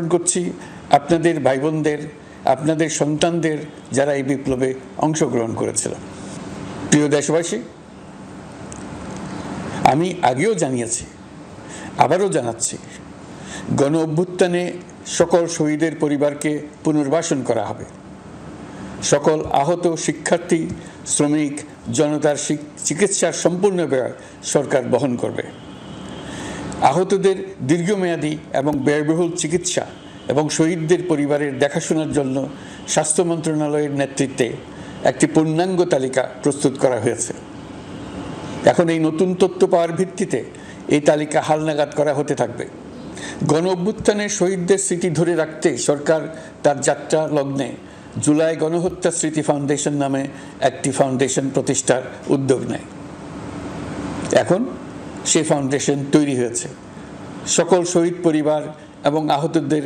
করছি আপনাদের ভাই বোনদের, আপনাদের সন্তানদের যারা এই বিপ্লবে অংশগ্রহণ করেছিল। প্রিয় দেশবাসী, আমি আগেও জানিয়েছি, আবারও জানাচ্ছি, গণ অভ্যুত্থানে সকল শহীদের পরিবারকে পুনর্বাসন করা হবে। সকল আহত শিক্ষার্থী, শ্রমিক, জনতার চিকিৎসার সম্পূর্ণ ব্যয় সরকার বহন করবে। আহতদের দীর্ঘমেয়াদী এবং ব্যয়বহুল চিকিৎসা এবং শহীদদের পরিবারের দেখাশোনার জন্য স্বাস্থ্য মন্ত্রণালয়ের নেতৃত্বে একটি পূর্ণাঙ্গ তালিকা প্রস্তুত করা হয়েছে। এখন এই নতুন তথ্য পাওয়ার ভিত্তিতে এই তালিকা হালনাগাদ করা হতে থাকবে। গণ অভ্যুত্থানে শহীদদের স্মৃতি ধরে রাখতে সরকার তার যাত্রা লগ্নে জুলাই গণহত্যা স্মৃতি ফাউন্ডেশন নামে একটি ফাউন্ডেশন প্রতিষ্ঠার উদ্যোগ নেয়। এখন সেই ফাউন্ডেশন তৈরি হয়েছে। সকল শহীদ পরিবার এবং আহতদের